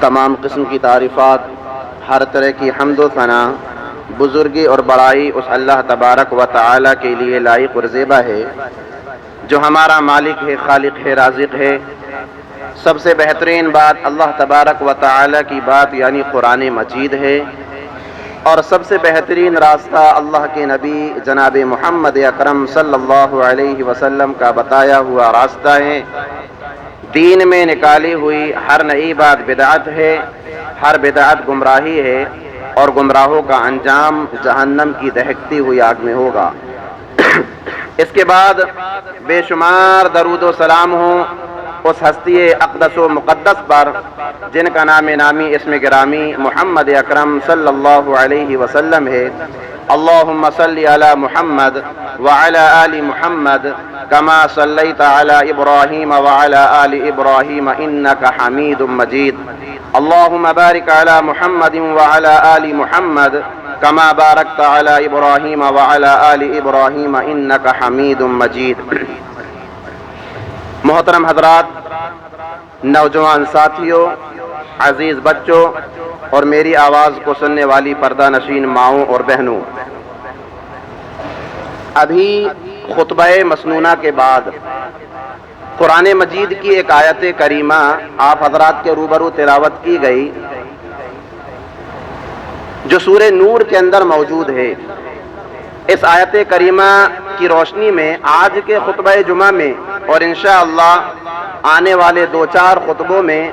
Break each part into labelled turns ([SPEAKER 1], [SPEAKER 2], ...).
[SPEAKER 1] تمام قسم کی تعریفات، ہر طرح کی حمد و ثنا، بزرگی اور بڑائی اس اللہ تبارک و تعالی کے لیے لائق اور زیبا ہے جو ہمارا مالک ہے، خالق ہے، رازق ہے۔ سب سے بہترین بات اللہ تبارک و تعالی کی بات یعنی قرآن مجید ہے، اور سب سے بہترین راستہ اللہ کے نبی جناب محمد اکرم صلی اللہ علیہ وسلم کا بتایا ہوا راستہ ہے۔ دین میں نکالی ہوئی ہر نئی بات بدعت ہے، ہر بدعت گمراہی ہے، اور گمراہوں کا انجام جہنم کی دہکتی ہوئی آگ میں ہوگا۔ اس کے بعد بے شمار درود و سلام ہوں اس ہستی اقدس و مقدس پر جن کا نام نامی اسم گرامی محمد اکرم صلی اللہ علیہ وسلم ہے۔ اللہم صلی علی محمد وعلی آل محمد کما صلیت علی ابراہیم وعلی آل ابراہیم انک حمید مجید۔ اللہم بارک علی محمد وعلی آل محمد کما بارکت علی ابراہیم وعلی آل ابراہیم انک حمید مجید۔ محترم حضرات، نوجوان ساتھیوں، عزیز بچوں اور میری آواز کو سننے والی پردہ نشین ماؤں اور بہنوں، ابھی خطبہ مسنونہ کے بعد قرآن مجید کی ایک آیت کریمہ آپ حضرات کے روبرو تلاوت کی گئی جو سورہ نور کے اندر موجود ہے۔ اس آیت کریمہ کی روشنی میں آج کے خطبہ جمعہ میں اور انشاءاللہ آنے والے 2-4 خطبوں میں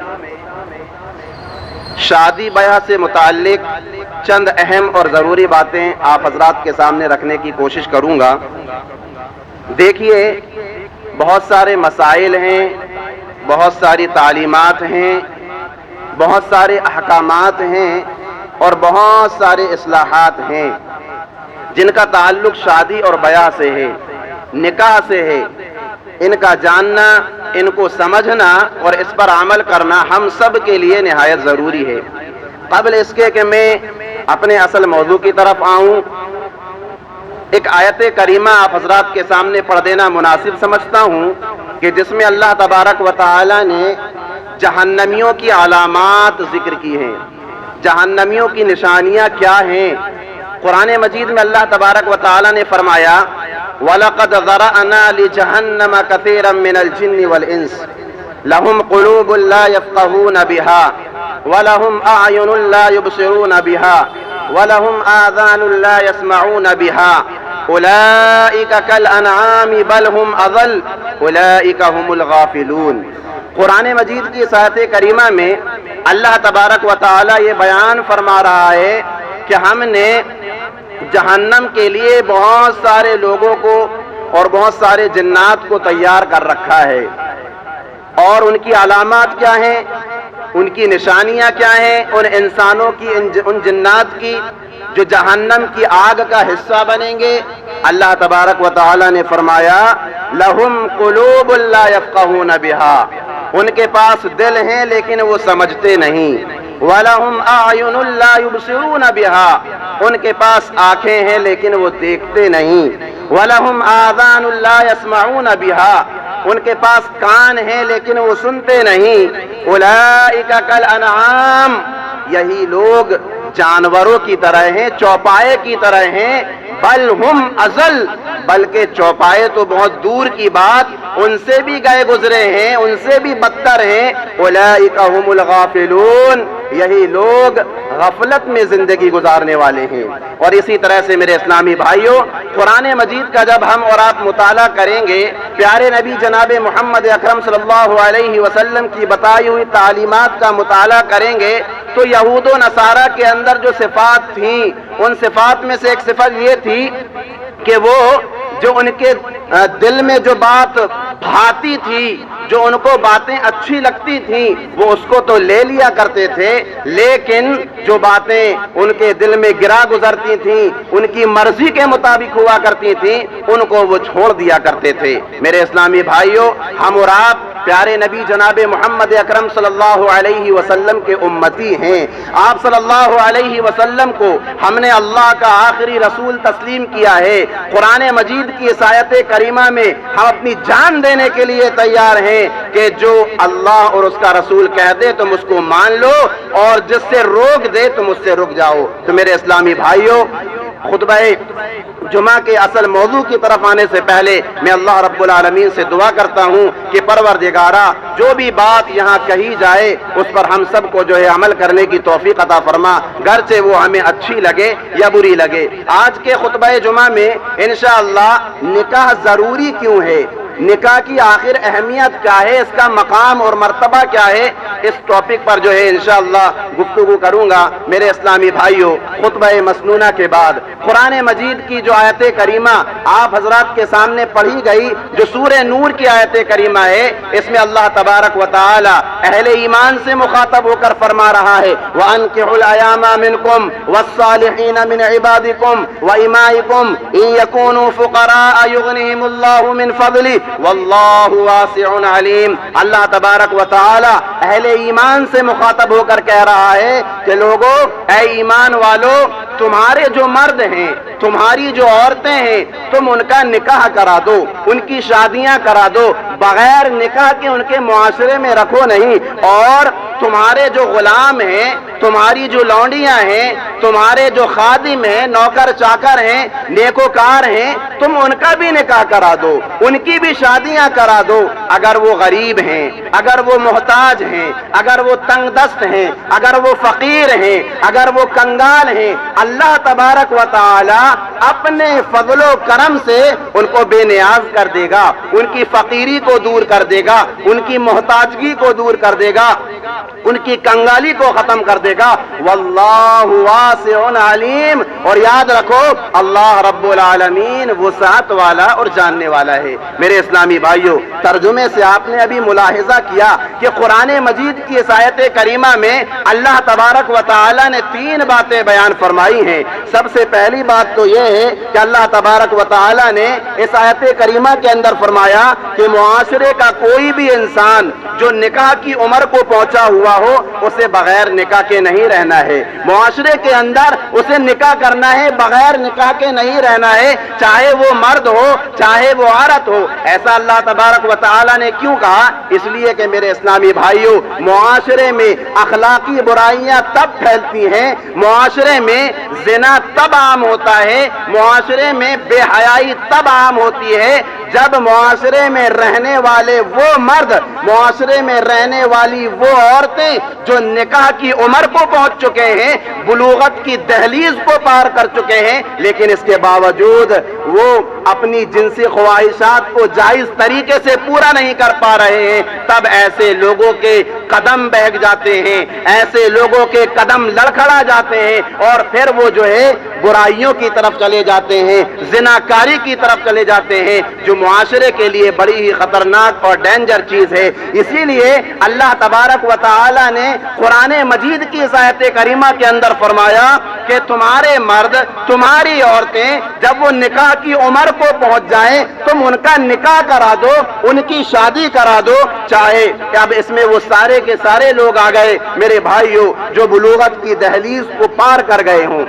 [SPEAKER 1] شادی بیاہ سے متعلق چند اہم اور ضروری باتیں آپ حضرات کے سامنے رکھنے کی کوشش کروں گا۔ دیکھیے، بہت سارے مسائل ہیں، بہت ساری تعلیمات ہیں، بہت سارے احکامات ہیں اور بہت سارے اصلاحات ہیں جن کا تعلق شادی اور بیاہ سے ہے، نکاح سے ہے۔ ان کا جاننا، ان کو سمجھنا اور اس پر عمل کرنا ہم سب کے لیے نہایت ضروری ہے۔ قبل اس کے کہ میں اپنے اصل موضوع کی طرف آؤں، ایک آیت کریمہ آپ حضرات کے سامنے پڑھ دینا مناسب سمجھتا ہوں کہ جس میں اللہ تبارک و تعالی نے جہنمیوں کی علامات ذکر کی ہیں، جہنمیوں کی نشانیاں کیا ہیں۔ قرآن مجید میں اللہ تبارک و تعالی نے فرمایا وَلَقَدْ ذَرَأْنَا لِجَهَنَّمَ كَثِيرًا مِنَ الْجِنِّ وَالْإِنسِ لَهُمْ قُلُوبٌ لَا يَفْقَهُونَ بِهَا وَلَهُمْ أَعْيُنٌ لَا يُبْصِرُونَ بِهَا وَلَهُمْ آذَانٌ لَا يَسْمَعُونَ بِهَا أُولَئِكَ كَالْأَنْعَامِ بَلْ هُمْ أَضَلُّ أُولَئِكَ هُمُ الْغَافِلُونَ۔ قرآن مجید کی اس آیت کریمہ میں اللہ تبارک و تعالی یہ بیان فرما رہا ہے کہ ہم نے جہنم کے لیے بہت سارے لوگوں کو اور بہت سارے جنات کو تیار کر رکھا ہے، اور ان کی علامات کیا ہیں، ان کی نشانیاں کیا ہیں، ان انسانوں کی، ان جنات کی جو جہنم کی آگ کا حصہ بنیں گے۔ اللہ تبارک و تعالی نے فرمایا لَهُمْ قُلُوبٌ لَا يَفْقَهُونَ بِهَا، ان کے پاس دل ہیں لیکن وہ سمجھتے نہیں۔ وَلَهُمْ أَعْيُنٌ لَا يُبْصِرُونَ بِهَا، ان کے پاس آنکھیں ہیں لیکن وہ دیکھتے نہیں۔ وَلَهُمْ آذَانٌ لَا يَسْمَعُونَ بِهَا، ان کے پاس کان ہیں لیکن وہ سنتے نہیں۔ أُولَئِكَ كَالْأَنْعَامِ، یہی لوگ جانوروں کی طرح ہیں، چوپائے کی طرح ہیں۔ بل ہم ازل، بلکہ چوپائے تو بہت دور کی بات، ان سے بھی گئے گزرے ہیں، ان سے بھی بدتر ہیں۔ اولئک هم الغافلون، یہی لوگ غفلت میں زندگی گزارنے والے ہیں۔ اور اسی طرح سے میرے اسلامی بھائیوں، قرآن مجید کا جب ہم اور آپ مطالعہ کریں گے، پیارے نبی جناب محمد اکرم صلی اللہ علیہ وسلم کی بتائی ہوئی تعلیمات کا مطالعہ کریں گے تو یہود و نصارہ کے اندر جو صفات تھیں، ان صفات میں سے ایک صفت یہ تھی کہ وہ جو ان کے دل میں جو بات بھاتی تھی، جو ان کو باتیں اچھی لگتی تھیں، وہ اس کو تو لے لیا کرتے تھے، لیکن جو باتیں ان کے دل میں گرا گزرتی تھیں، ان کی مرضی کے مطابق ہوا کرتی تھیں، ان کو وہ چھوڑ دیا کرتے تھے۔ میرے اسلامی بھائیوں، ہم اور آپ پیارے نبی جناب محمد اکرم صلی اللہ علیہ وسلم کے امتی ہیں۔ آپ صلی اللہ علیہ وسلم کو ہم نے اللہ کا آخری رسول تسلیم کیا ہے۔ قرآن مجید کی اس آیت کریمہ میں ہم اپنی جان دینے کے لیے تیار ہیں ہیں کہ جو اللہ اور اس کا رسول کہہ دے تم اس کو مان لو اور جس سے روک دے تم اس سے رک جاؤ۔ تو میرے اسلامی بھائیوں، خطبہ جمعہ کے اصل موضوع کی طرف آنے سے پہلے میں اللہ رب العالمین سے دعا کرتا ہوں کہ پروردگارا جو بھی بات یہاں کہی جائے اس پر ہم سب کو جو ہے عمل کرنے کی توفیق عطا فرما، گرچہ وہ ہمیں اچھی لگے یا بری لگے۔ آج کے خطبہ جمعہ میں انشاءاللہ نکاح ضروری کیوں ہے، نکاح کی آخر اہمیت کیا ہے، اس کا مقام اور مرتبہ کیا ہے، اس ٹاپک پر جو ہے انشاءاللہ گفتگو کروں گا۔ میرے اسلامی بھائیوں، خطبہ مسنونہ کے بعد قرآن مجید کی جو آیت کریمہ آپ حضرات کے سامنے پڑھی گئی، جو سورہ نور کی آیت کریمہ ہے، اس میں اللہ تبارک و تعالی اہل ایمان سے مخاطب ہو کر فرما رہا ہے وَأَنكِحُوا الْأَيَامَ مِنكُمْ وَالصَّالِحِينَ مِنْ عِبَادِكُمْ وَإِمَائِكُمْ إِنْ يَكُونُوا فُقَرَاءَ يُغْنِهِمُ اللَّهُ مِنْ فَضْلِهِ وَاللَّهُ وَاسِعٌ عَلِيمٌ۔ اللہ تبارک و تعالی اہل ایمان سے مخاطب ہو کر کہہ رہا ہے کہ لوگو، اے ایمان والو، تمہارے جو مرد ہیں، تمہاری جو عورتیں ہیں، تم ان کا نکاح کرا دو، ان کی شادیاں کرا دو، بغیر نکاح کے ان کے معاشرے میں رکھو نہیں۔ اور تمہارے جو غلام ہیں، تمہاری جو لونڈیاں ہیں، تمہارے جو خادم ہیں، نوکر چاکر ہیں، نیکوکار ہیں، تم ان کا بھی نکاح کرا دو، ان کی بھی شادیاں کرا دو، اگر وہ غریب ہیں، اگر وہ محتاج ہیں، اگر وہ تنگ دست ہیں، اگر وہ فقیر ہیں، اگر وہ کنگال ہیں۔ اللہ تبارک و تعالی اپنے فضل و کرم سے ان کو بے نیاز کر دے گا، ان کی فقیری کو دور کر دے گا، ان کی محتاجگی کو دور کر دے گا، ان کی کنگالی کو ختم کر دے گا۔ واللہ واسع علیم، اور یاد رکھو اللہ رب العالمین وسعت والا اور جاننے والا ہے۔ میرے اسلامی بھائیوں، ترجمے سے آپ نے ابھی ملاحظہ کیا کہ قرآن مجید کی اس آیت کریمہ میں اللہ تبارک و تعالی نے 3 باتیں بیان فرمائی ہیں۔ سب سے پہلی بات تو یہ ہے کہ اللہ تبارک و تعالی نے اس آیت کریمہ کے اندر فرمایا کہ معاشرے کا کوئی بھی انسان جو نکاح کی عمر کو پہنچا ہوا ہو، اسے بغیر نکاح کے نہیں رہنا ہے۔ معاشرے کے اندر اسے نکاح کرنا ہے، بغیر نکاح کے نہیں رہنا ہے، چاہے وہ مرد ہو چاہے وہ عورت ہو۔ ایسا اللہ تبارک و تعالی نے کیوں کہا؟ اس لیے کہ میرے اسلامی بھائیوں، معاشرے میں اخلاقی برائیاں تب پھیلتی ہیں، معاشرے میں زنا تب عام ہوتا ہے، معاشرے میں بے حیائی تب عام ہوتی ہے جب معاشرے میں رہنے والے وہ مرد، معاشرے میں رہنے والی وہ عورتیں جو نکاح کی عمر کو پہنچ چکے ہیں، بلوغت کی دہلیز کو پار کر چکے ہیں، لیکن اس کے باوجود وہ اپنی جنسی خواہشات کو جائز طریقے سے پورا نہیں کر پا رہے ہیں، تب ایسے لوگوں کے قدم بہک جاتے ہیں، ایسے لوگوں کے قدم لڑکھڑا جاتے ہیں، اور پھر وہ جو ہے برائیوں کی طرف چلے جاتے ہیں، زناکاری کی طرف چلے جاتے ہیں، جو معاشرے کے لیے بڑی ہی خطرناک اور ڈینجر چیز ہے۔ اسی لیے اللہ تبارک و تعالی نے قرآن مجید کی اس آیت کریمہ کے اندر فرمایا کہ تمہارے مرد، تمہاری عورتیں جب وہ نکاح کی عمر کو پہنچ جائیں تم ان کا نکاح کرا دو، ان کی شادی کرا دو، چاہے کہ اب اس میں وہ سارے کے سارے لوگ آ گئے میرے بھائیوں جو بلوغت کی دہلیز کو پار کر گئے ہوں،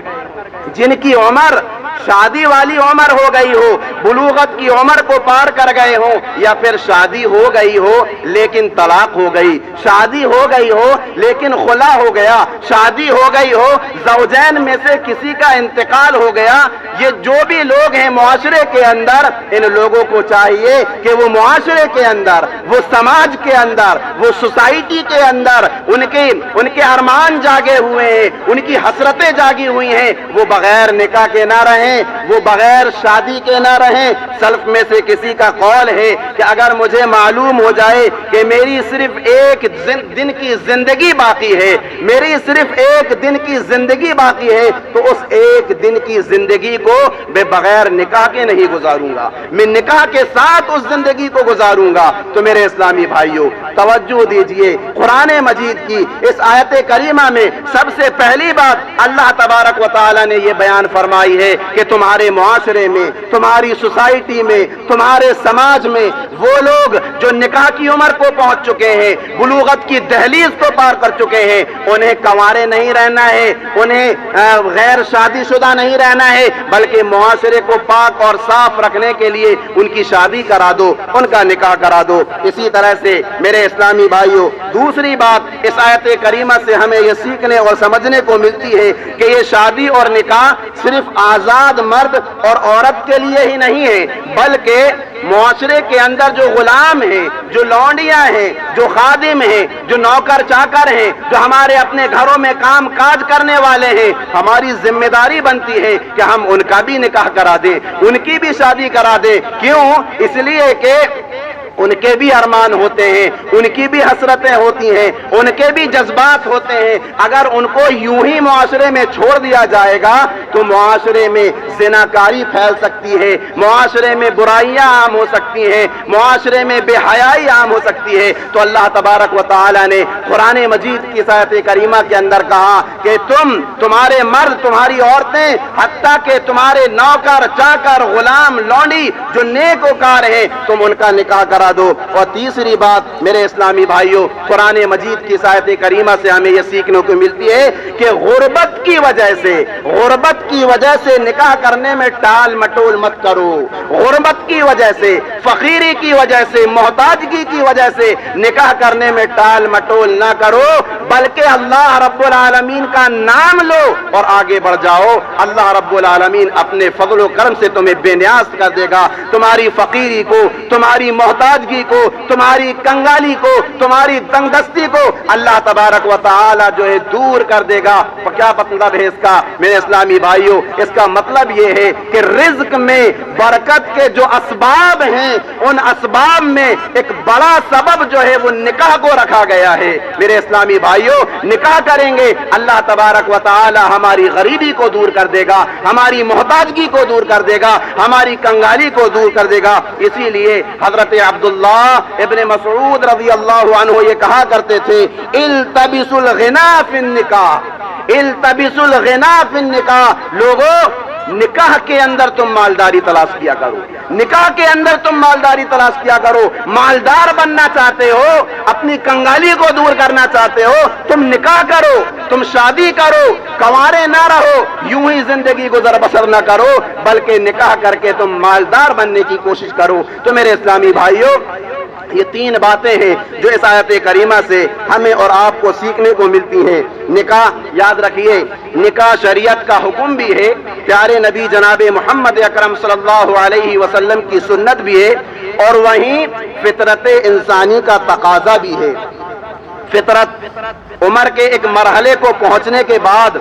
[SPEAKER 1] جن کی عمر شادی والی عمر ہو گئی ہو، بلوغت کی عمر کو پار کر گئے ہوں، یا پھر شادی ہو گئی ہو لیکن طلاق ہو گئی، شادی ہو گئی ہو لیکن خلا ہو گیا، شادی ہو گئی ہو زوجین میں سے کسی کا انتقال ہو گیا، یہ جو بھی لوگ ہیں معاشرے کے اندر، ان لوگوں کو چاہیے کہ وہ معاشرے کے اندر، وہ سماج کے اندر، وہ سوسائٹی کے اندر ان کے ارمان جاگے ہوئے ہیں، ان کی حسرتیں جاگی ہوئی ہیں، وہ بغیر نکاح کے نہ رہیں، وہ بغیر شادی کے نہ رہیں۔ سلف میں سے کسی کا قول ہے کہ اگر مجھے معلوم ہو جائے کہ میری صرف ایک دن کی زندگی باقی ہے، میری صرف ایک دن کی زندگی باقی ہے، تو اس ایک دن کی زندگی کو میں بغیر نکاح کے نہیں گزاروں گا، میں نکاح کے ساتھ اس زندگی کو گزاروں گا۔ تو میرے اسلامی بھائیوں توجہ دیجئے، قرآن مجید کی اس آیت کریمہ میں سب سے پہلی بات اللہ تبارک و تعالی نے یہ بیان فرمائی ہے کہ کہ تمہارے معاشرے میں، تمہاری سوسائٹی میں، تمہارے سماج میں وہ لوگ جو نکاح کی عمر کو پہنچ چکے ہیں، بلوغت کی دہلیز کو پار کر چکے ہیں، انہیں کنوارے نہیں رہنا ہے، انہیں غیر شادی شدہ نہیں رہنا ہے، بلکہ معاشرے کو پاک اور صاف رکھنے کے لیے ان کی شادی کرا دو، ان کا نکاح کرا دو۔ اسی طرح سے میرے اسلامی بھائیوں، دوسری بات اس آیت کریمہ سے ہمیں یہ سیکھنے اور سمجھنے کو ملتی ہے کہ یہ شادی اور نکاح صرف آزاد مرد اور عورت کے لیے ہی نہیں ہے، بلکہ معاشرے کے اندر جو غلام ہیں، جو لونڈیاں ہیں، جو خادم ہیں، جو نوکر چاکر ہیں، جو ہمارے اپنے گھروں میں کام کاج کرنے والے ہیں، ہماری ذمہ داری بنتی ہے کہ ہم ان کا بھی نکاح کرا دیں، ان کی بھی شادی کرا دیں۔ کیوں؟ اس لیے کہ ان کے بھی ارمان ہوتے ہیں، ان کی بھی حسرتیں ہوتی ہیں، ان کے بھی جذبات ہوتے ہیں۔ اگر ان کو یوں ہی معاشرے میں چھوڑ دیا جائے گا تو معاشرے میں زناکاری پھیل سکتی ہے، معاشرے میں برائیاں عام ہو سکتی ہیں، معاشرے میں بے حیائی عام ہو سکتی ہے۔ تو اللہ تبارک و تعالی نے قرآن مجید کی آیت کریمہ کے اندر کہا کہ تمہارے مرد، تمہاری عورتیں، حتیٰ کہ تمہارے نوکر چاکر غلام لونڈی جو نیک وکار ہیں، تم ان کا نکاح کرا دو۔ اور تیسری بات میرے اسلامی بھائیوں، قرآن مجید کی آیت کریمہ سے ہمیں یہ سیکھنے کو ملتی ہے کہ غربت کی وجہ سے نکاح کرنے میں ٹال مٹول مت کرو، غربت کی وجہ سے، فقیری کی وجہ سے، محتاجگی کی وجہ سے نکاح کرنے میں ٹال مٹول نہ کرو، بلکہ اللہ رب العالمین کا نام لو اور آگے بڑھ جاؤ۔ اللہ رب العالمین اپنے فضل و کرم سے تمہیں بے نیاز کر دے گا، تمہاری فقیری کو، تمہاری محتاجگی کو، تمہاری کنگالی کو، تمہاری تنگ دستی کو اللہ تبارک و تعالی جو ہے دور کر دے گا۔ کیا مطلب ہے اس کا میرے اسلامی بھائیوں؟ اس کا مطلب یہ ہے کہ رزق میں برکت کے جو اسباب ہیں، ان اسباب میں ایک بڑا سبب جو ہے وہ نکاح کو رکھا گیا ہے۔ میرے اسلامی بھائیوں، نکاح کریں گے اللہ تبارک و تعالی ہماری غریبی کو دور کر دے گا، ہماری محتاجگی کو دور کر دے گا، ہماری کنگالی کو دور کر دے گا۔ اسی لیے حضرت عبداللہ ابن مسعود رضی اللہ عنہ یہ کہا کرتے تھے، التبسوا الغنا فی النکاح، التبسوا الغنا فی النکاح۔ لوگوں، نکاح کے اندر تم مالداری تلاش کیا کرو، نکاح کے اندر تم مالداری تلاش کیا کرو۔ مالدار بننا چاہتے ہو، اپنی کنگالی کو دور کرنا چاہتے ہو، تم نکاح کرو، تم شادی کرو، کنوارے نہ رہو، یوں ہی زندگی گزر بسر نہ کرو، بلکہ نکاح کر کے تم مالدار بننے کی کوشش کرو۔ تو میرے اسلامی بھائیوں، یہ تین باتیں ہیں جو اس آیت کریمہ سے ہمیں اور آپ کو سیکھنے کو ملتی ہیں۔ نکاح، یاد رکھیے، نکاح شریعت کا حکم بھی ہے، پیارے نبی جناب محمد اکرم صلی اللہ علیہ وسلم کی سنت بھی ہے، اور وہیں فطرت انسانی کا تقاضا بھی ہے۔ فطرت، عمر کے ایک مرحلے کو پہنچنے کے بعد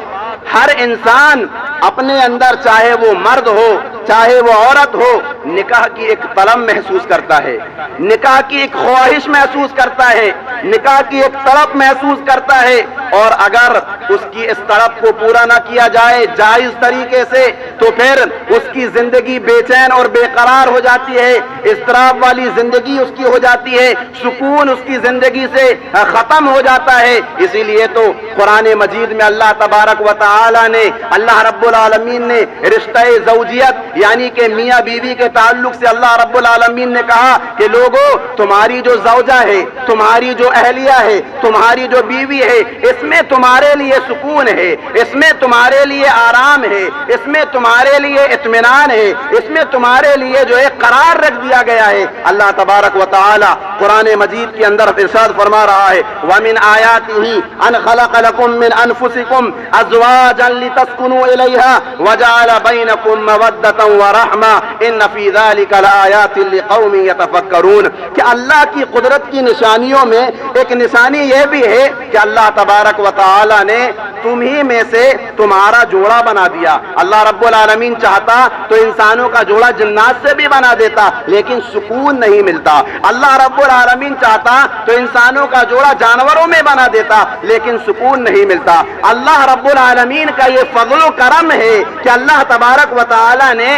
[SPEAKER 1] ہر انسان اپنے اندر، چاہے وہ مرد ہو چاہے وہ عورت ہو، نکاح کی ایک طلب محسوس کرتا ہے، نکاح کی ایک خواہش محسوس کرتا ہے، نکاح کی ایک طلب محسوس کرتا ہے، اور اگر اس کی اس طلب کو پورا نہ کیا جائے جائز طریقے سے تو پھر اس کی زندگی بے چین اور بے قرار ہو جاتی ہے، اضطراب والی زندگی اس کی ہو جاتی ہے، سکون اس کی زندگی سے ختم ہو جاتا ہے۔ اسی لیے تو قرآن مجید میں اللہ تبارک و تعالی نے، اللہ رب العالمین نے رشتہ زوجیت یعنی کہ میاں بیوی کے تعلق سے اللہ رب العالمین نے کہا کہ لوگوں، تمہاری جو زوجہ ہے، تمہاری جو اہلیہ ہے، تمہاری جو بیوی ہے، اس میں تمہارے لیے سکون ہے، اس میں تمہارے لیے آرام ہے، اس میں تمہارے لیے اطمینان ہے، اس میں تمہارے لیے جو ہے قرار رکھ دیا گیا ہے۔ اللہ تبارک و تعالی قرآن مجید کے اندر ارشاد فرما رہا ہے، وَمِنْ آيَاتِهِ أَنْ خَلَقَ لَكُم مِّنْ أَنفُسِكُمْ أَزْوَاجًا لِتَسْكُنُوا إِلَيْهَا وَجَعَلَ بَيْنَكُم مَّوَدَّةً وَرَحْمَةً إِنَّ فِي ذَلِكَ لَآيَاتٍ لِقَوْمٍ يَتَفَكَّرُونَ۔ کہ اللہ کی قدرت کی نشانیوں میں ایک نشانی یہ بھی ہے کہ اللہ تبارک و تعالی نے تمہیں میں سے تمہارا جوڑا بنا دیا۔ اللہ رب العالمین چاہتا تو انسانوں کا جوڑا جنات سے بھی بنا دیتا، لیکن سکون نہیں ملتا۔ اللہ رب العالمین چاہتا تو انسانوں کا جوڑا جانوروں میں بنا دیتا، لیکن سکون نہیں ملتا۔ اللہ رب العالمین کا یہ فضل و کرم ہے کہ اللہ تبارک و تعالی نے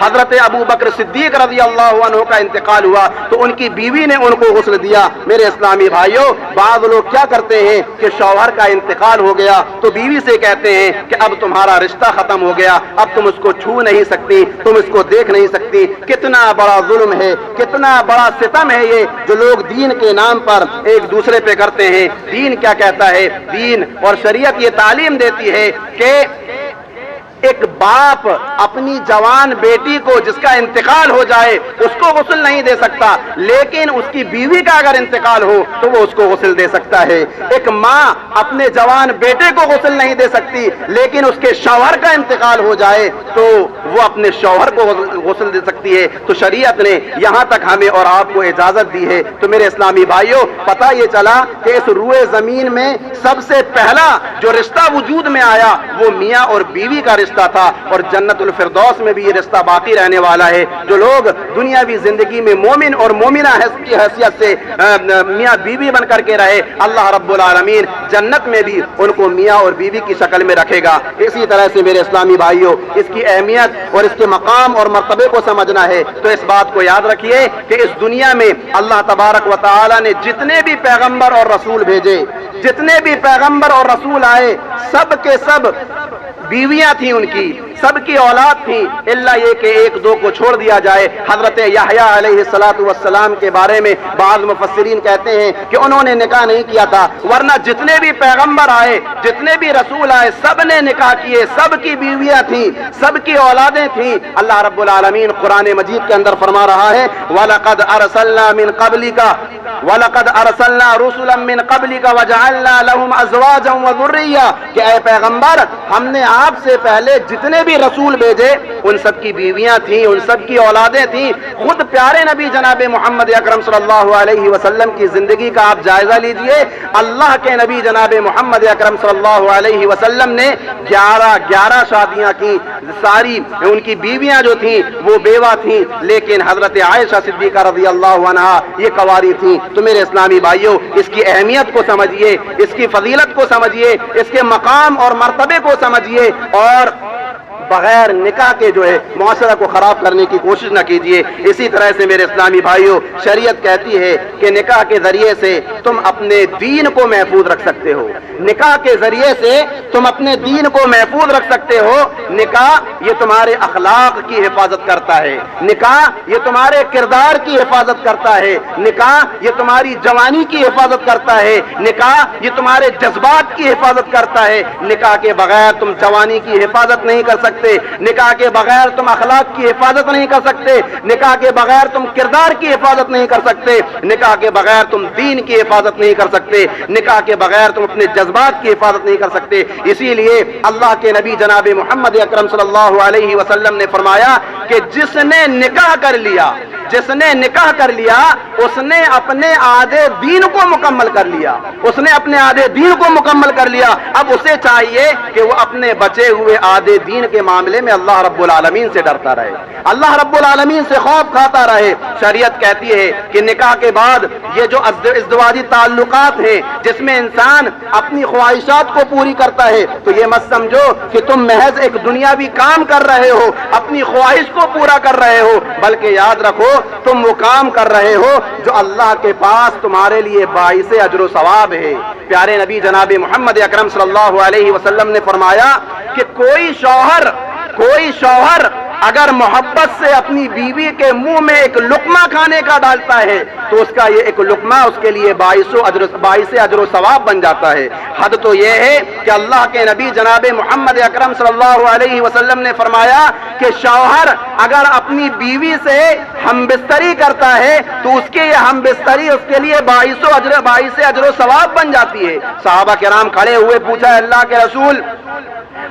[SPEAKER 1] حضرت ابو بکر صدیق رضی اللہ عنہ کا انتقال ہوا تو ان کی بیوی نے ان کو غسل دیا. میرے اسلامی بھائیوں، بعض لوگ کیا کرتے ہیں کہ شوہر کا انتقال ہو گیا تو بیوی سے کہتے ہیں کہ اب تمہارا رشتہ ختم ہو گیا، اب تم اس کو چھو نہیں سکتی، تم اس کو دیکھ نہیں سکتی. کتنا بڑا ظلم ہے، کتنا بڑا ستم ہے یہ جو لوگ دین کے نام پر ایک دوسرے پہ کرتے ہیں. دین کیا کہتا ہے؟ دین اور شریعت یہ تعلیم دیتی ہے کہ ایک باپ اپنی جوان بیٹی کو جس کا انتقال ہو جائے اس کو غسل نہیں دے سکتا، لیکن اس کی بیوی کا اگر انتقال ہو تو وہ اس کو غسل دے سکتا ہے. ایک ماں اپنے جوان بیٹے کو غسل نہیں دے سکتی، لیکن اس کے شوہر کا انتقال ہو جائے تو وہ اپنے شوہر کو غسل دے سکتی ہے. تو شریعت نے یہاں تک ہمیں اور آپ کو اجازت دی ہے. تو میرے اسلامی بھائیوں، پتہ یہ چلا کہ اس روئے زمین میں سب سے پہلا جو رشتہ وجود میں آیا وہ میاں اور بیوی کا رشتہ تھا، اور جنت الفردوس میں بھی یہ رشتہ باقی رہنے والا ہے. جو لوگ دنیاوی زندگی میں مومن اور مومنہ کی حیثیت سے میاں بیوی بن کر کے رہے، اللہ رب العالمین جنت میں بھی ان کو میاں اور بیوی کی شکل میں رکھے گا. اسی طرح سے میرے اسلامی بھائیوں، اس کی اہمیت اور اس کے مقام اور مرتبے کو سمجھنا ہے تو اس بات کو یاد رکھیے کہ اس دنیا میں اللہ تبارک و تعالی نے جتنے بھی پیغمبر اور رسول بھیجے، جتنے بھی پیغمبر اور رسول آئے، سب کے سب بیویاں تھیں، ان کی سب کی اولاد تھی، الا یہ کہ ایک دو کو چھوڑ دیا جائے. حضرت یحییٰ علیہ السلام کے بارے میں بعض مفسرین کہتے ہیں کہ انہوں نے نکاح نہیں کیا تھا، ورنہ جتنے بھی پیغمبر آئے، جتنے بھی رسول آئے، سب نے نکاح کیے، سب کی بیویاں تھیں، سب کی اولادیں تھیں. اللہ رب العالمین قرآن مجید کے اندر فرما رہا ہے وَلَقَدْ أَرْسَلْنَا مِنْ قَبْلِكَ وَلَقَدْ أَرْسَلْنَا رُسُلًا مِنْ قَبْلِكَ وَجَعَلْنَا لَهُمْ أَزْوَاجًا وَذُرِّيَّةً کہ اے پیغمبر، ہم نے آپ سے پہلے جتنے بھی رسول بھیجے ان سب کی بیویاں تھیں، ان سب کی اولادیں تھیں. خود پیارے نبی جناب محمد اکرم صلی اللہ علیہ وسلم کی زندگی کا آپ جائزہ لیجئے. اللہ کے نبی جناب محمد اکرم صلی اللہ علیہ وسلم نے 11 شادیاں کی. ساری ان کی بیویاں جو تھیں وہ بیوہ تھیں، لیکن حضرت عائشہ صدیقہ رضی اللہ عنہا یہ کنواری تھیں. تو میرے اسلامی بھائیوں، اس کی اہمیت کو سمجھیے، اس کی فضیلت کو سمجھیے، اس کے مقام اور مرتبے کو سمجھیے، اور بغیر نکاح کے جو ہے معاشرہ کو خراب کرنے کی کوشش نہ کیجیے. اسی طرح سے میرے اسلامی بھائیوں، شریعت کہتی ہے کہ نکاح کے ذریعے سے تم اپنے دین کو محفوظ رکھ سکتے ہو. نکاح کے ذریعے سے تم اپنے دین کو محفوظ رکھ سکتے ہو. نکاح یہ تمہارے اخلاق کی حفاظت کرتا ہے، نکاح یہ تمہارے کردار کی حفاظت کرتا ہے، نکاح یہ تمہاری جوانی کی حفاظت کرتا ہے، نکاح یہ تمہارے جذبات کی حفاظت کرتا ہے. نکاح کے بغیر تم جوانی کی حفاظت نہیں کر سکتے، نکاح کے بغیر تم اخلاق کی حفاظت نہیں کر سکتے، نکاح کے بغیر تم کردار کی حفاظت نہیں کر سکتے، نکاح کے بغیر تم دین کی حفاظت نہیں کر سکتے، نکاح کے بغیر تم اپنے جذبات کی حفاظت نہیں کر سکتے. اسی لیے اللہ کے نبی جناب محمد اکرم صلی اللہ علیہ وسلم نے فرمایا کہ جس نے نکاح کر لیا، جس نے نکاح کر لیا اس نے اپنے آدھے دین کو مکمل کر لیا، اس نے اپنے آدھے دین کو مکمل کر لیا. اب اسے چاہیے کہ وہ اپنے بچے ہوئے آدھے دین کے معاملے میں اللہ رب العالمین سے ڈرتا رہے، اللہ رب العالمین سے خوف کھاتا رہے. شریعت کہتی ہے کہ نکاح کے بعد یہ جو ازدواجی تعلقات ہیں جس میں انسان اپنی خواہشات کو پوری کرتا ہے، تو یہ مت سمجھو کہ تم محض ایک دنیاوی کام کر رہے ہو، اپنی خواہش کو پورا کر رہے ہو، بلکہ یاد رکھو تم وہ کام کر رہے ہو جو اللہ کے پاس تمہارے لیے باعث اجر و ثواب ہے. پیارے نبی جناب محمد اکرم صلی اللہ علیہ وسلم نے فرمایا کہ کوئی شوہر اگر محبت سے اپنی بیوی کے منہ میں ایک لقمہ کھانے کا ڈالتا ہے تو اس کا یہ ایک لقمہ اس کے لیے باعث اجر و ثواب بن جاتا ہے. حد تو یہ ہے کہ اللہ کے نبی جناب محمد اکرم صلی اللہ علیہ وسلم نے فرمایا کہ شوہر اگر اپنی بیوی سے ہم بستری کرتا ہے تو اس کے یہ ہم بستری اس کے لیے باعث اجر و ثواب بن جاتی ہے. صحابہ کرام کھڑے ہوئے، پوچھا اللہ کے رسول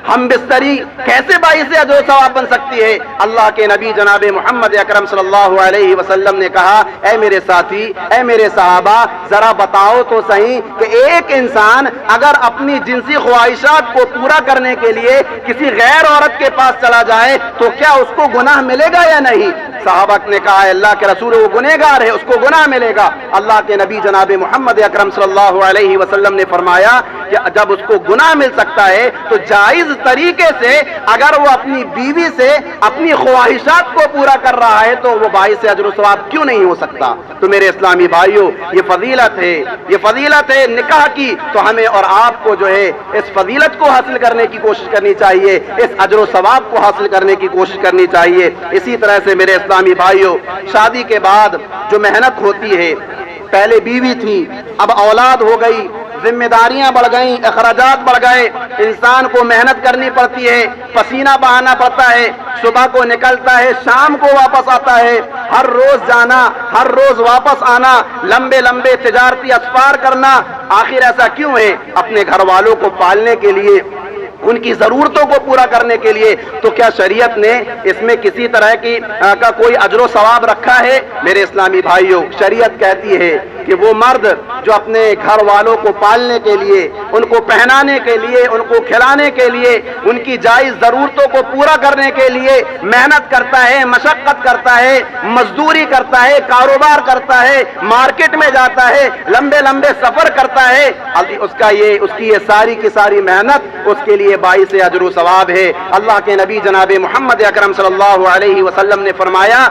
[SPEAKER 1] ہم بستری کیسے باعث اجر و ثواب بن سکتی ہے؟ اللہ کے نبی جناب محمد اکرم صلی اللہ علیہ وسلم نے کہا اے میرے ساتھی، اے میرے صحابہ، ذرا بتاؤ تو صحیح کہ ایک انسان اگر اپنی جنسی خواہشات کو پورا کرنے کے لیے کسی غیر عورت کے پاس چلا جائے تو کیا اس کو گناہ ملے گا یا نہیں؟ صحابہ نے کہا ہے اللہ کے رسول وہ گنہگار ہے، اس کو گناہ ملے گا۔ اللہ کے نبی جناب محمد اکرم صلی اللہ علیہ وسلم نے فرمایا کہ جب اس کو گناہ مل سکتا ہے تو جائز طریقے سے اگر وہ اپنی بیوی سے اپنی خواہشات کو پورا کر رہا ہے تو وہ باعث اجر و ثواب کیوں نہیں ہو سکتا؟ تو میرے اسلامی بھائیوں، یہ فضیلت ہے نکاح کی، تو ہمیں اور آپ کو جو ہے اس فضیلت کو حاصل کرنے کی کوشش کرنی چاہیے، اس اجر و ثواب کو حاصل کرنے کی کوشش کرنی چاہیے۔ اسی طرح سے میرے اسلامی بھائیوں، شادی کے بعد جو محنت ہوتی ہے، پہلے بیوی تھی، اب اولاد ہو گئی، ذمہ داریاں بڑھ گئیں، اخراجات بڑھ گئے، انسان کو محنت کرنی پڑتی ہے، پسینہ بہانا پڑتا ہے، صبح کو نکلتا ہے، شام کو واپس آتا ہے، ہر روز جانا، ہر روز واپس آنا، لمبے لمبے تجارتی اسفار کرنا۔ آخر ایسا کیوں ہے؟ اپنے گھر والوں کو پالنے کے لیے، ان کی ضرورتوں کو پورا کرنے کے لیے۔ تو کیا شریعت نے اس میں کسی طرح کا کوئی اجر و ثواب رکھا ہے؟ میرے اسلامی بھائیوں، شریعت کہتی ہے کہ وہ مرد جو اپنے گھر والوں کو پالنے کے لیے، ان کو پہنانے کے لیے، ان کو کھلانے کے لیے، ان کی جائز ضرورتوں کو پورا کرنے کے لیے محنت کرتا ہے، مشقت کرتا ہے، مزدوری کرتا ہے، کاروبار کرتا ہے، مارکیٹ میں جاتا ہے، لمبے لمبے سفر کرتا ہے، اس کی یہ ساری کی ساری محنت اس کے لیے باعث اجر و ثواب ہے۔ اللہ کے نبی جناب محمد اکرم صلی اللہ علیہ وسلم نے فرمایا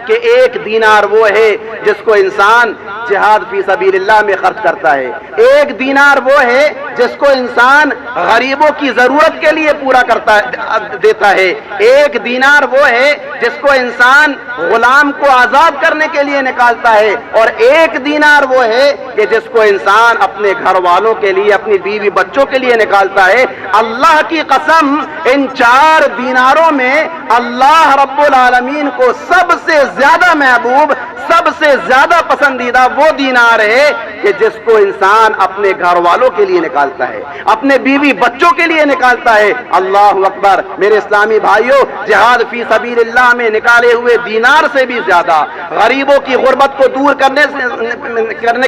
[SPEAKER 1] کہ ایک دینار وہ ہے جس کو انسان جہاد فی سبیل اللہ میں خرچ کرتا ہے، ایک دینار وہ ہے جس کو انسان غریبوں کی ضرورت کے لیے پورا دیتا ہے، ایک دینار وہ ہے جس کو انسان غلام کو آزاد کرنے کے لیے نکالتا ہے، اور ایک دینار وہ ہے کہ جس کو انسان اپنے گھر والوں کے لیے، اپنی بیوی بچوں کے لیے نکالتا ہے۔ اللہ کی قسم، ان 4 دیناروں میں اللہ رب العالمین کو سب سے زیادہ محبوب، سب سے زیادہ پسندیدہ وہ دینار ہے کہ جس کو انسان اپنے گھر والوں کے لیے نکالتا ہے، اپنے بیوی بچوں کے لیے نکالتا ہے۔ اللہ اکبر! میرے اسلامی بھائیوں، جہاد فی سبیل اللہ میں نکالے ہوئے دینار سے بھی زیادہ، غریبوں کی غربت کو دور کرنے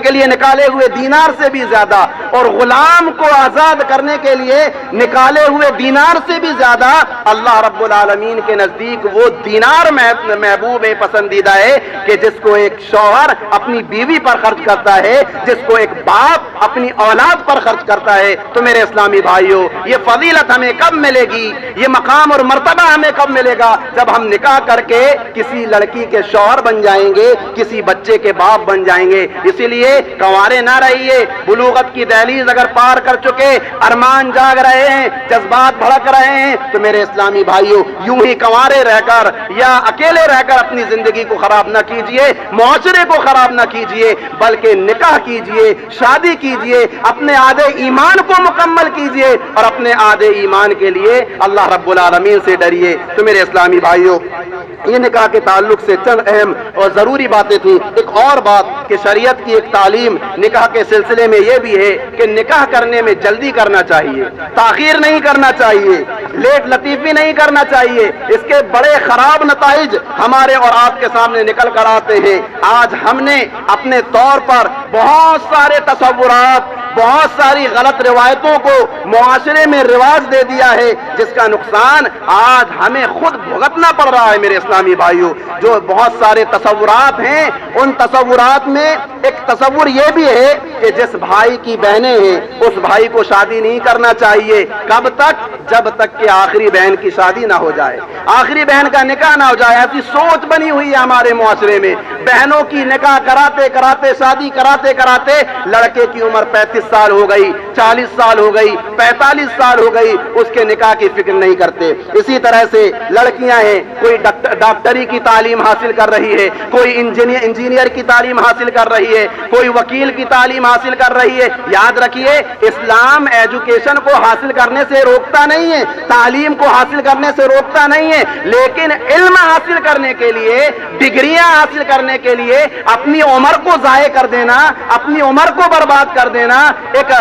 [SPEAKER 1] کے لیے نکالے ہوئے دینار سے بھی زیادہ، اور غلام کو آزاد کرنے کے لیے نکالے ہوئے دینار سے بھی زیادہ اللہ رب العالمین کے نزدیک وہ دینار محبوب ہے، پسندیدہ ہے کہ جس کو ایک شوہر اپنی بیوی پر خرچ کرتا ہے، جس کو ایک باپ اپنی اولاد پر خرچ کرتا ہے۔ تو میرے اسلامی بھائیوں، یہ فضیلت ہمیں کب ملے گی؟ یہ مقام اور مرتبہ ہمیں کب ملے گا؟ جب ہم نکاح کر کے کسی لڑکی کے شوہر بن جائیں گے، کسی بچے کے باپ بن جائیں گے۔ اسی لیے کنوارے نہ رہیے، بلوغت کی دہلیز اگر پار کر چکے، ارمان جاگ رہے ہیں، جذبات بھڑک رہے ہیں، تو میرے اسلامی بھائیوں، یوں ہی کنوارے رہ کر یا اکیلے رہ کر اپنی زندگی کو خراب نہ کیجئے، معاشرے کو خراب نہ کیجئے، بلکہ نکاح کیجئے، شادی کیجئے، اپنے آدھے ایمان کو مکمل کیجئے، اور اپنے آدھے ایمان کے لیے اللہ رب العالمین سے ڈریے۔ تو میرے اسلامی بھائیوں، یہ نکاح کے تعلق سے چند اہم اور ضروری باتیں تھیں۔ ایک اور بات کہ شریعت کی ایک تعلیم نکاح کے سلسلے میں یہ بھی ہے کہ نکاح کرنے میں جلدی کرنا چاہیے، تاخیر نہیں کرنا چاہیے، لیٹ لطیفی نہیں کرنا چاہیے۔ اس کے بڑے خراب نتائج ہمارے اور آپ کے سامنے نکل کر آتے ہیں۔ آج ہم نے اپنے طور پر بہت سارے تصورات، بہت ساری غلط روایتوں کو معاشرے میں رواج دے دیا ہے، جس کا نقصان آج ہمیں خود بھگتنا پڑ رہا ہے۔ میرے اسلامی بھائیوں، جو بہت سارے تصورات ہیں، ان تصورات میں ایک تصور یہ بھی ہے کہ جس بھائی کی بہنیں ہیں اس بھائی کو شادی نہیں کرنا چاہیے۔ کب تک؟ جب تک کہ آخری بہن کی شادی نہ ہو جائے، آخری بہن کا نکاح نہ ہو جائے۔ ایسی سوچ بنی ہوئی ہے ہمارے معاشرے میں، بہنوں کی نکاح کراتے کراتے، شادی کراتے کراتے لڑکے کی عمر 35 سال ہو گئی، 40 سال ہو گئی، 45 سال ہو گئی، اس کے نکاح کی فکر نہیں کرتے۔ اسی طرح سے لڑکیاں ہیں، کوئی ڈاکٹری کی تعلیم حاصل کر رہی ہے، کوئی انجینئر کی تعلیم حاصل کر رہی ہے، کوئی وکیل کی تعلیم حاصل کر رہی ہے۔ یاد رکھیے، اسلام ایجوکیشن کو حاصل کرنے سے روکتا نہیں ہے، تعلیم کو حاصل کرنے سے روکتا نہیں ہے، لیکن علم حاصل کرنے کے لیے، ڈگریاں حاصل کرنے کے لیے اپنی عمر کو ضائع کر دینا، اپنی عمر کو برباد کر دینا، ایک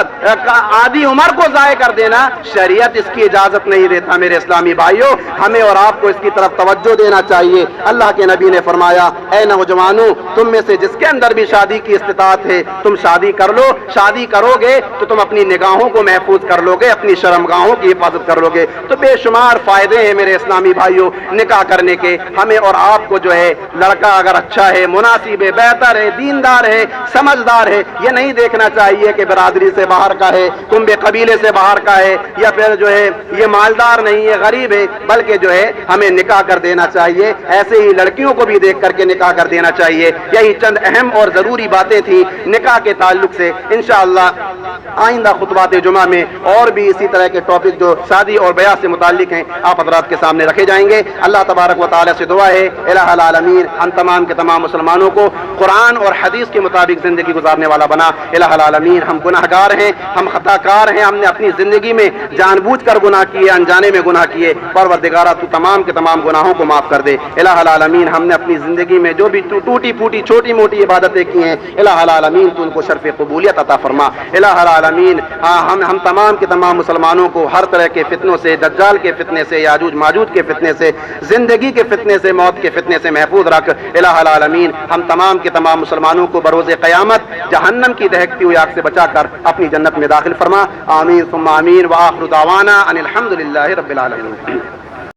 [SPEAKER 1] آدھی عمر کو ضائع کر دینا، شریعت اس کی اجازت نہیں دیتا۔ میرے اسلامی بھائیوں، ہمیں اور آپ کو اس کی طرف توجہ دینا چاہیے۔ اللہ کے نبی نے فرمایا، اے نوجوانوں، تم میں سے جس کے اندر بھی شادی کی استطاعت ہے تم شادی کر لو۔ شادی کرو گے تو تم اپنی نگاہوں کو محفوظ کر لو گے، اپنی شرمگاہوں کی حفاظت کر لو گے۔ تو بے شمار فائدے ہیں میرے اسلامی بھائیوں نکاح کرنے کے۔ ہمیں اور آپ کو جو ہے لڑکا اگر اچھا ہے، مناسب ہے، بہتر ہے، دیندار ہے، سمجھدار ہے، یہ نہیں دیکھنا چاہیے کہ برادری سے باہر کا ہے، کنبے قبیلے سے باہر کا ہے، یا پھر جو ہے یہ مالدار نہیں ہے، غریب ہے، بلکہ جو ہے ہمیں نکاح کر دینا چاہیے۔ ایسے ہی لڑکیوں کو بھی دیکھ کر کے نکاح کر دینا چاہیے۔ یہی چند اہم اور ضروری باتیں تھیں نکاح کے تعلق سے۔ انشاءاللہ آئندہ خطبات جمعہ میں اور بھی اسی طرح کے ٹاپک جو شادی اور بیاہ سے متعلق ہیں آپ حضرات کے سامنے رکھے جائیں گے۔ اللہ تبارک و تعالی سے دعا ہے الہ العالمین ہم تمام کے تمام مسلمانوں کو قرآن اور حدیث کے مطابق زندگی گزارنے والا بنا۔ الہ العالمین ہم گناہ گار ہیں، ہم خطا کار ہیں، ہم نے اپنی زندگی میں جان بوجھ کر گناہ کیے، انجانے میں گناہ کیے۔ پروردگارہ تو تمام کے تمام گناہوں کو معاف کر دے۔ الہ العالمین ہم نے اپنی زندگی میں جو بھی ٹوٹی پھوٹی چھوٹی موٹی عبادتیں کی ہیں، الہ العالمین تو ان کو شرف قبولیت عطا فرما۔ الہ العالمین ہم تمام کے تمام مسلمانوں کو ہر طرح کے فتنوں سے، دجال کے فتنے سے، یاجوج ماجوج کے فتنے سے، زندگی کے فتنے سے، موت کے فتنے سے محفوظ رکھ۔ الہ العالمین ہم تمام کے تمام مسلمانوں کو بروز قیامت جہنم کی دہکتی ہوئی آگ سے بچا کر اپنی جنت میں داخل فرما۔ آمین ثم آمین، وآخر دعوانا ان الحمد للہ رب العالمین۔